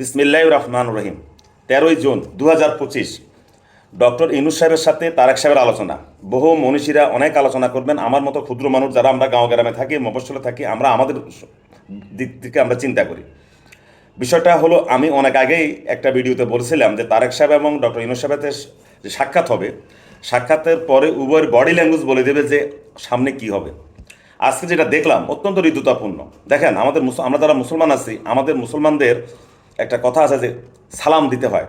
বিসমিল্লাহির রহমানির রহিম। 13ই June 2025 doctor Yunus সাহেবের সাথে তারেক সাহেবের আলোচনা। বহু মনীষীরা অনেক আলোচনা করবেন। আমার মতো ক্ষুদ্র মানুষ যারা আমরা গাঁও গ্রামে থাকি, মফস্বলে থাকি, আমরা আমাদের দিক থেকে আমরা চিন্তা করি। বিষয়টা হলো, আমি অনেক আগেই একটা ভিডিওতে বলছিলাম যে তারেক সাহেব এবং ডক্টর ইউনূস সাহেবের যে সাক্ষাৎ হবে, সাক্ষাতের পরে উভয়ের বডি ল্যাঙ্গুয়েজ বলে দেবে যে সামনে কি হবে। আজকে যেটা দেখলাম অত্যন্ত হৃদ্যতাপূর্ণ। দেখেন, আমরা যারা মুসলমান আছি, আমাদের মুসলমানদের একটা কথা আছে যে সালাম দিতে হয়।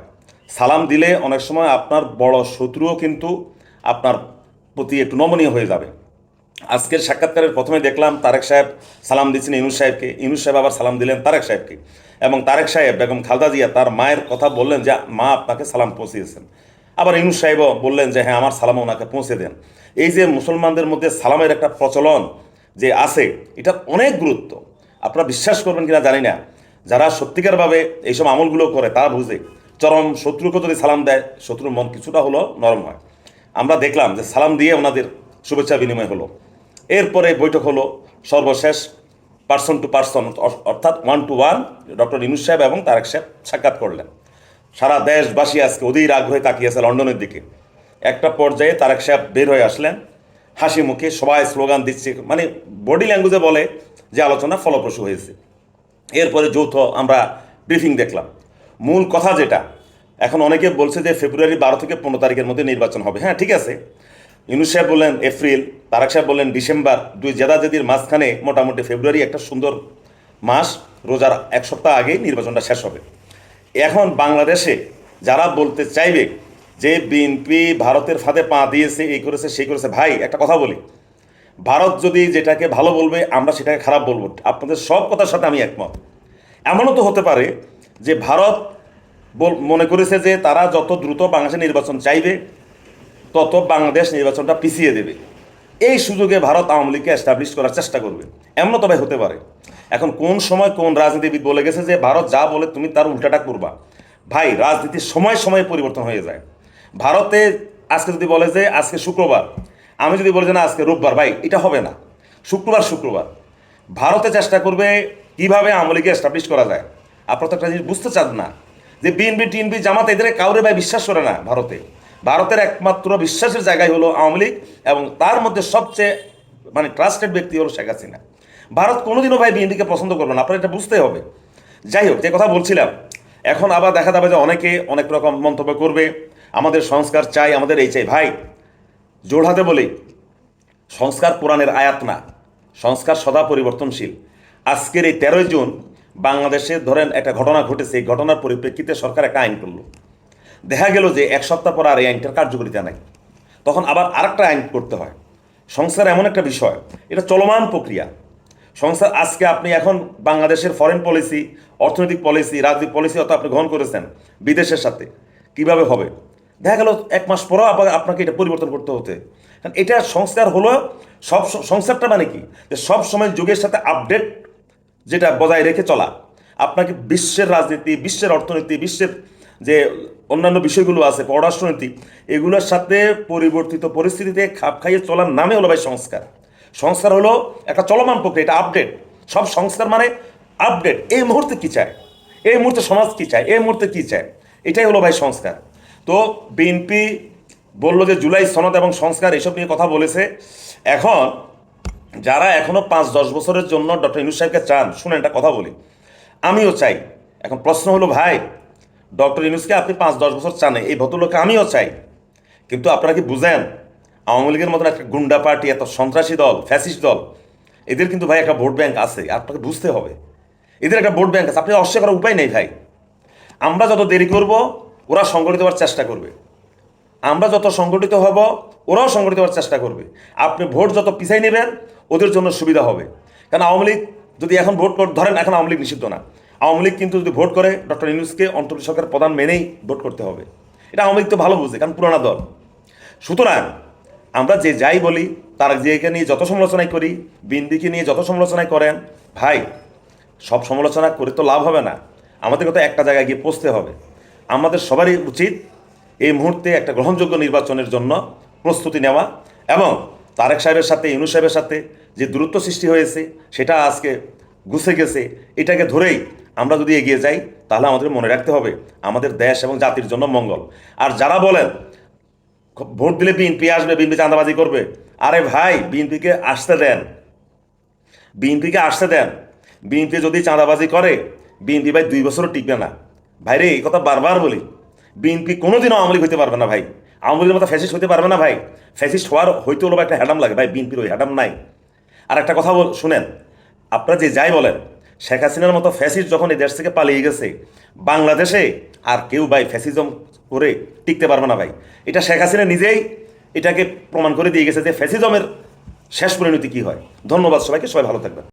সালাম দিলে অনেক সময় আপনার বড় শত্রুও কিন্তু আপনার প্রতি একটু নমনীয় হয়ে যাবে। আজকের সাক্ষাৎকারের প্রথমে দেখলাম তারেক সাহেব সালাম দিচ্ছেন ইউনূস সাহেবকে, ইউনূস সাহেব আবার সালাম দিলেন তারেক সাহেবকে, এবং তারেক সাহেব বেগম খালেদা জিয়া তার মায়ের কথা বললেন যে মা আপনাকে সালাম পৌঁছিয়েছেন। আবার ইউনূস সাহেবও বললেন যে হ্যাঁ, আমার সালাম ওনাকে পৌঁছে দেন। এই যে মুসলমানদের মধ্যে সালামের একটা প্রচলন যে আছে, এটা অনেক গুরুত্ব। আপনারা বিশ্বাস করবেন কিনা জানি না, যারা সত্যিকারভাবে এইসব আমলগুলো করে তারা বুঝে। চরম শত্রুকে যদি সালাম দেয়, শত্রুর মন কিছুটা হলো নরম হয়। আমরা দেখলাম যে সালাম দিয়ে ওনাদের শুভেচ্ছা বিনিময় হলো। এরপরে বৈঠক হলো, সর্বশেষ পার্সন টু পার্সন, অর্থাৎ 1 to 1 ডক্টর ইউনূস সাহেব এবং তারেক সাহেব সাক্ষাৎ করলেন। সারা দেশবাসী আজকে অধীর আগ্রহে তাকিয়েছে লন্ডনের দিকে। একটা পর্যায়ে তারেক সাহেব বের হয়ে আসলেন হাসি মুখে, সবাই স্লোগান দিচ্ছে, মানে বডি ল্যাঙ্গুয়েজে বলে যে আলোচনা ফলপ্রসূ হয়েছে। এরপরে যৌথ আমরা ব্রিফিং দেখলাম। মূল কথা যেটা, এখন অনেকে বলছে যে ফেব্রুয়ারি 12 থেকে 15 তারিখের মধ্যে নির্বাচন হবে। হ্যাঁ, ঠিক আছে। ইউনূস সাহেব বললেন এপ্রিল, তারেক সাহেব বললেন ডিসেম্বর। দুই জেদাজেদির মাঝখানে মোটামুটি ফেব্রুয়ারি একটা সুন্দর মাস, রোজার এক সপ্তাহ আগেই নির্বাচনটা শেষ হবে। এখন বাংলাদেশে যারা বলতে চাইবে যে বিএনপি ভারতের ফাঁদে পা দিয়েছে, এই করেছে সেই করেছে, ভাই একটা কথা বলি, ভারত যদি যেটাকে ভালো বলবে আমরা সেটাকে খারাপ বলবো। আপনাদের সব কথার সাথে আমি একমত। এমনও তো হতে পারে যে ভারত মনে করেছে যে তারা যত দ্রুত বাংলাদেশে নির্বাচন চাইবে তত বাংলাদেশ নির্বাচনটা পিছিয়ে দেবে। এই সুযোগে ভারত আওয়ামী লীগকে এস্টাবলিশ করার চেষ্টা করবে, এমনও তবে হতে পারে। এখন কোন সময় কোন রাজনীতিবিদ বলে গেছে যে ভারত যা বলে তুমি তার উল্টাটা করবা। ভাই, রাজনীতির সময় সময় পরিবর্তন হয়ে যায়। ভারতে আজকে যদি বলে যে আজকে শুক্রবার, আমি যদি বলি যে না আজকে রোববার, ভাই এটা হবে না। শুক্রবার ভারতে চেষ্টা করবে কীভাবে আওয়ামী লীগকে এস্টাবলিশ করা যায়। আপনারা তো একটা জিনিস বুঝতে চান না যে বিএনপি টিএনপি জামাত এদের কাউরে ভাই বিশ্বাস করে না ভারতের একমাত্র বিশ্বাসের জায়গায় হলো আওয়ামী লীগ, এবং তার মধ্যে সবচেয়ে মানে ট্রাস্টেড ব্যক্তি হলো শেখ হাসিনা। ভারত কোনোদিনও ভাই বিএনপিকে পছন্দ করবে না, আপনার এটা বুঝতে হবে। যাই হোক, যে কথা বলছিলাম, এখন আবার দেখা যাবে যে অনেকে অনেক রকম মন্তব্য করবে, আমাদের সংস্কার চাই, আমাদের এই চাই। ভাই, জোড়হাতে বলি, সংস্কার কোরআনের আয়াত না, সংস্কার সদা পরিবর্তনশীল। আজকের এই 13ই জুন বাংলাদেশে ধরেন একটা ঘটনা ঘটেছে, এই ঘটনার পরিপ্রেক্ষিতে সরকার একটা আইন করলো। দেখা গেল যে এক সপ্তাহ পর আর এই আইনটার কার্যকারিতা নাই, তখন আবার আরেকটা আইন করতে হয়। সংস্কার এমন একটা বিষয়, এটা চলমান প্রক্রিয়া। সংস্কার আজকে আপনি এখন বাংলাদেশের ফরেন পলিসি, অর্থনৈতিক পলিসি, রাজনৈতিক পলিসি অত আপনি গ্রহণ করেছেন বিদেশের সাথে, কিভাবে হবে? দেখা গেল 1 মাস পরও আপনাকে এটা পরিবর্তন করতে হতে। কারণ এটা সংস্কার হলো সব, সংস্কারটা মানে কি, যে সব সময় যুগের সাথে আপডেট যেটা বজায় রেখে চলা। আপনাকে বিশ্বের রাজনীতি, বিশ্বের অর্থনীতি, বিশ্বের যে অন্যান্য বিষয়গুলো আছে, পররাষ্ট্রনীতি, এগুলোর সাথে পরিবর্তিত পরিস্থিতিতে খাপ খাইয়ে চলার নামে হলো ভাই সংস্কার। সংস্কার হলো একটা চলমান প্রক্রিয়া, এটা আপডেট। সব সংস্কার মানে আপডেট। এই মুহূর্তে কী চায়, এই মুহূর্তে সমাজ কী চায়, এই মুহূর্তে কী চায়, এটাই হলো ভাই সংস্কার। তো বিএনপি বললো যে জুলাই সনদ এবং সংস্কার এসব নিয়ে কথা বলেছে। এখন যারা এখনও 5-10 বছরের জন্য ডক্টর ইউনূস সাহেবকে চান, শুনে একটা কথা বলি, আমিও চাই। এখন প্রশ্ন হলো ভাই, ডক্টর ইউনূসকে আপনি 5-10 বছর চান, এই ভদ্রলোককে আমিও চাই, কিন্তু আপনারা কি বুঝেন আওয়ামী লীগের মতন একটা গুন্ডা পার্টি, এত সন্ত্রাসী দল, ফ্যাসিস্ট দল, এদের কিন্তু ভাই একটা ভোট ব্যাংক আছে, আপনাকে বুঝতে হবে। এদের একটা ভোট ব্যাংক আছে, আপনি অস্বীকার করার উপায় নেই ভাই। আমরা যত দেরি করব ওরা সংগঠিত হওয়ার চেষ্টা করবে, আমরা যত সংগঠিত হব ওরাও সংগঠিত হওয়ার চেষ্টা করবে। আপনি ভোট যত পিছাই নেবেন ওদের জন্য সুবিধা হবে। কারণ আওয়ামী লীগ যদি এখন ভোট ধরেন, এখন আওয়ামী লীগ নিষিদ্ধ না, আওয়ামী লীগ কিন্তু যদি ভোট করে ডক্টর ইউনূসকে অন্তর্বর্তী সরকারের প্রধান মেনেই ভোট করতে হবে। এটা আওয়ামী লীগ তো ভালো বুঝে, কারণ পুরানা দল। সুতরাং আমরা যে যাই বলি, তার জিয়াকে নিয়ে যত সমালোচনাই করি, বিএনপিকে নিয়ে যত সমালোচনাই করেন, ভাই সব সমালোচনা করে তো লাভ হবে না, আমাদেরকে তো একটা জায়গায় গিয়ে পৌঁছতে হবে। আমাদের সবারই উচিত এই মুহূর্তে একটা গ্রহণযোগ্য নির্বাচনের জন্য প্রস্তুতি নেওয়া, এবং তারেক সাহেবের সাথে ইউনূস সাহেবের সাথে যে দূরত্ব সৃষ্টি হয়েছে সেটা আজকে গুছে গেছে, এটাকে ধরেই আমরা যদি এগিয়ে যাই তাহলে আমাদের মনে রাখতে হবে আমাদের দেশ এবং জাতির জন্য মঙ্গল। আর যারা বলেন ভোট দিলে বিএনপি আসবে, বিএনপি চাঁদাবাজি করবে, আরে ভাই বিএনপিকে আসতে দেন, বিএনপিকে আসতে দেন। বিএনপি যদি চাঁদাবাজি করে বিএনপি ভাই 2 বছরও টিকবে না ভাইরে, এই কথা বারবার বলি। বিএনপি কোনোদিনও আওয়ামী লীগ হইতে পারবে না ভাই, আওয়ামী লীগের মতো ফ্যাসিস্ট হইতে পারবে না ভাই। ফ্যাসিস্ট হওয়ার হইতে হলো একটা হ্যাডাম লাগে ভাই, বিএনপির ওই হ্যাডাম নাই। আর একটা কথা শুনেন, আপনারা যে যাই বলেন, শেখ হাসিনার মতো ফ্যাসিস্ট যখন এই দেশ থেকে পালিয়ে গেছে, বাংলাদেশে আর কেউ ভাই ফ্যাসিজম করে টিকতে পারবে না ভাই। এটা শেখ হাসিনা নিজেই এটাকে প্রমাণ করে দিয়ে গেছে যে ফ্যাসিজমের শেষ পরিণতি কী হয়। ধন্যবাদ সবাইকে, সবাই ভালো থাকবেন।